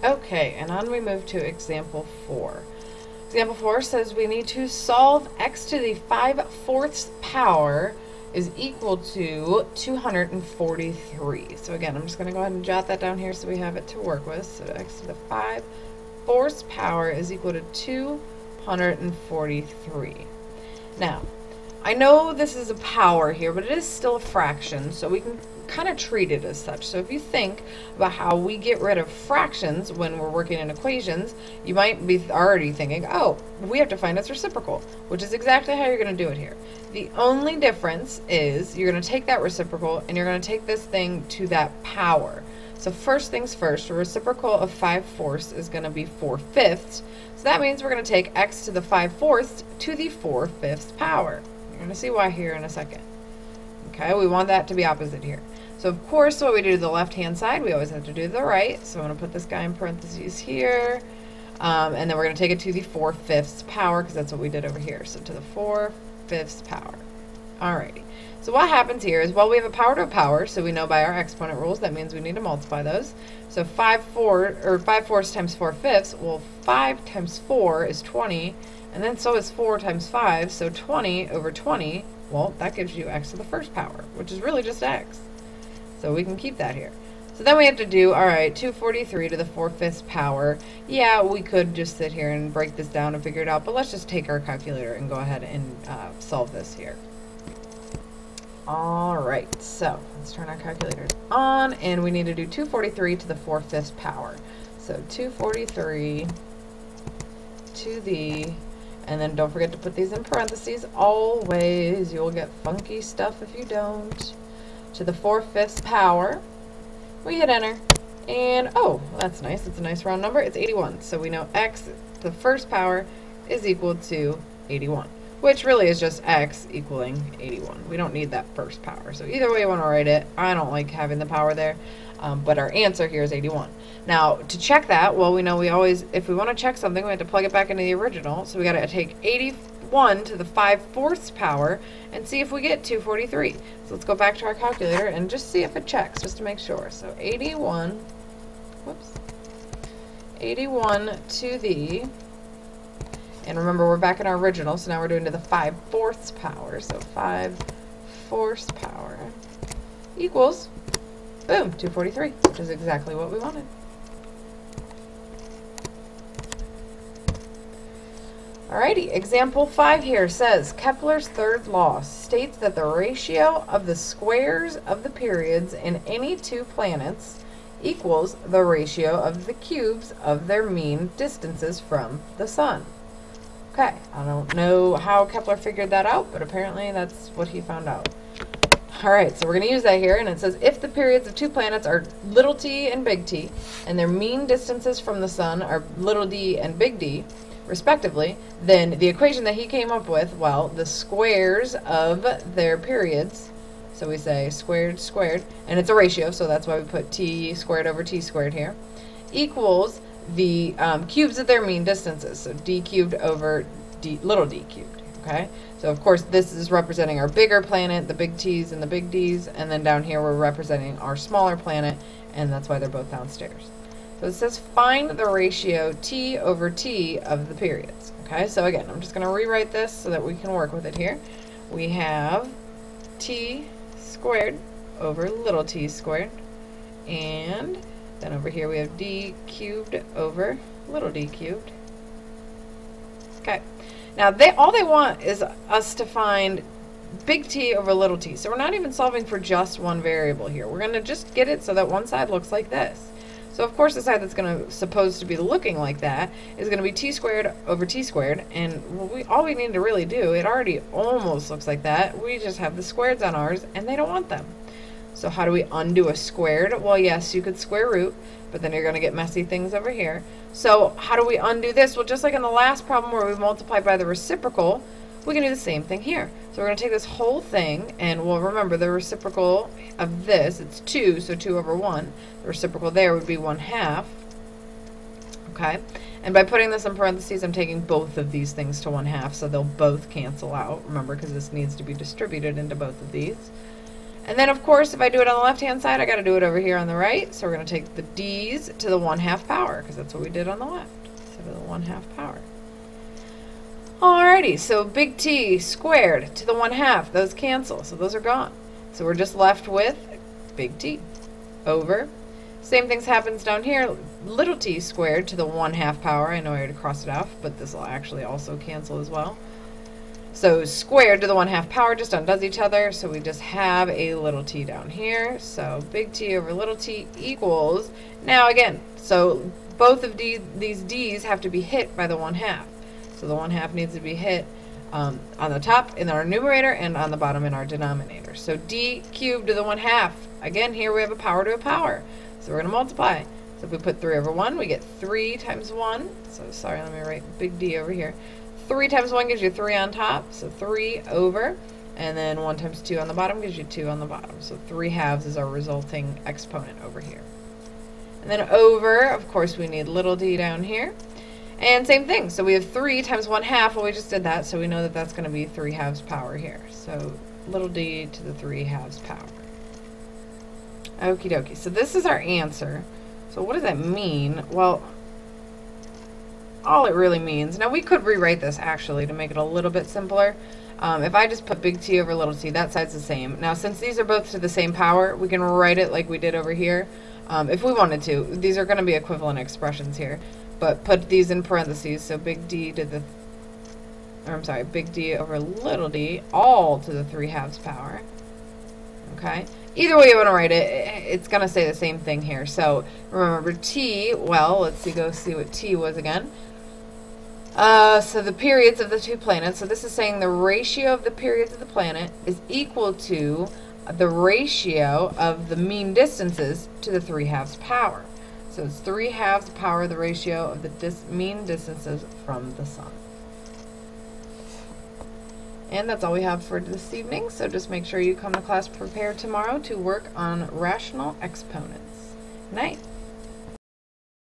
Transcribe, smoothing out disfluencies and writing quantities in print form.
Okay, and on we move to example 4. Example 4 says we need to solve x to the 5/4 power is equal to 243. So again, I'm just going to go ahead and jot that down here so we have it to work with. So x to the 5/4 power is equal to 243. Now, I know this is a power here, but it is still a fraction, so we can kind of treat it as such. So if you think about how we get rid of fractions when we're working in equations, you might be already thinking, oh, we have to find its reciprocal, which is exactly how you're going to do it here. The only difference is you're going to take that reciprocal and you're going to take this thing to that power. So first things first, the reciprocal of 5/4 is going to be 4/5. So that means we're going to take x to the 5/4 to the 4/5 power. You're going to see why here in a second. Okay, we want that to be opposite here. So of course, what we do to the left-hand side, we always have to do to the right. So I'm going to put this guy in parentheses here. And then we're going to take it to the 4/5 power, because that's what we did over here. So to the 4/5 power. Alrighty. So what happens here is, well, we have a power to a power, so we know by our exponent rules that means we need to multiply those. So 5/4 times 4/5, well, 5 times 4 is 20, and then so is 4 times 5, so 20 over 20, well, that gives you x to the 1st power, which is really just x. So we can keep that here. So then we have to do, alright, 243 to the 4/5 power. Yeah, we could just sit here and break this down and figure it out, but let's just take our calculator and go ahead and solve this here. Alright, so let's turn our calculators on, and we need to do 243 to the 4/5 power. So 243 to the, and then don't forget to put these in parentheses always. You'll get funky stuff if you don't. To the 4/5 power. We hit enter, and oh, that's nice. It's a nice round number. It's 81. So we know x to the 1st power is equal to 81, which really is just x equaling 81. We don't need that 1st power. So either way you want to write it, I don't like having the power there, but our answer here is 81. Now, to check that, well, we know we always, if we want to check something, we have to plug it back into the original. So we got to take 81 to the 5/4 power and see if we get 243. So let's go back to our calculator and just see if it checks, just to make sure. So 81 to the, and remember we're back in our original, so now we're doing to the 5/4 power. So 5/4 power equals, boom, 243, which is exactly what we wanted. Alrighty, example 5 here says, Kepler's third law states that the ratio of the squares of the periods in any two planets equals the ratio of the cubes of their mean distances from the sun. Okay, I don't know how Kepler figured that out, but apparently that's what he found out. Alright, so we're going to use that here, and it says if the periods of two planets are little t and big T, and their mean distances from the sun are little d and big D, respectively, then the equation that he came up with, well, the squares of their periods, so we say squared squared, and it's a ratio, so that's why we put t squared over t squared here, equals the cubes of their mean distances, so d cubed over little d cubed, okay? So of course this is representing our bigger planet, the big T's and the big D's, and then down here we're representing our smaller planet, and that's why they're both downstairs. So it says find the ratio t over t of the periods. Okay, so again, I'm just going to rewrite this so that we can work with it here. We have t squared over little t squared, and then over here we have d cubed over little d cubed. Okay, now all they want is us to find big T over little t. So we're not even solving for just one variable here. We're going to just get it so that one side looks like this. So of course the side that's supposed to be looking like that is going to be t squared over t squared, and all we need to really do, it already almost looks like that, we just have the squareds on ours and they don't want them. So how do we undo a squared? Well, yes, you could square root, but then you're going to get messy things over here. So how do we undo this? Well, just like in the last problem where we multiplied by the reciprocal, we can do the same thing here. So we're going to take this whole thing, and we'll remember the reciprocal of this, it's 2, so 2 over 1. The reciprocal there would be 1/2. Okay, and by putting this in parentheses, I'm taking both of these things to 1/2, so they'll both cancel out, remember, because this needs to be distributed into both of these. And then, of course, if I do it on the left-hand side, I got to do it over here on the right. So we're going to take the d's to the 1/2 power, because that's what we did on the left. So to the 1/2 power. Alrighty, so big T squared to the 1/2. Those cancel, so those are gone. So we're just left with big T over. Same things happens down here. Little t squared to the 1/2 power. I know I already crossed it off, but this will actually also cancel as well. So squared to the 1/2 power just undoes each other, so we just have a little t down here. So big T over little t equals, now again, so both of these d's have to be hit by the 1/2. So the 1/2 needs to be hit on the top in our numerator and on the bottom in our denominator. So d cubed to the 1/2. Again, here we have a power to a power. So we're going to multiply. So if we put 3 over 1, we get 3 times 1. So sorry, let me write big D over here. 3 times 1 gives you 3 on top, so 3 over, and then 1 times 2 on the bottom gives you 2 on the bottom. So 3/2 is our resulting exponent over here. And then over, of course, we need little d down here. And same thing, so we have 3 times 1/2, well, we just did that, so we know that that's going to be 3/2 power here. So little d to the 3/2 power. Okie dokie, so this is our answer. So what does that mean? Well, all it really means, now we could rewrite this actually to make it a little bit simpler. If I just put big T over little t, that side's the same. Now since these are both to the same power, we can write it like we did over here. If we wanted to, these are going to be equivalent expressions here, but put these in parentheses, so big D to the, or I'm sorry, big D over little d, all to the 3/2 power. Okay, either way you want to write it, it's going to say the same thing here. So remember t, well, let's see, go see what t was again. So the periods of the two planets, so this is saying the ratio of the periods of the planet is equal to the ratio of the mean distances to the 3/2 power. So it's 3/2 power the ratio of the mean distances from the sun. And that's all we have for this evening, so just make sure you come to class prepared tomorrow to work on rational exponents. Good night.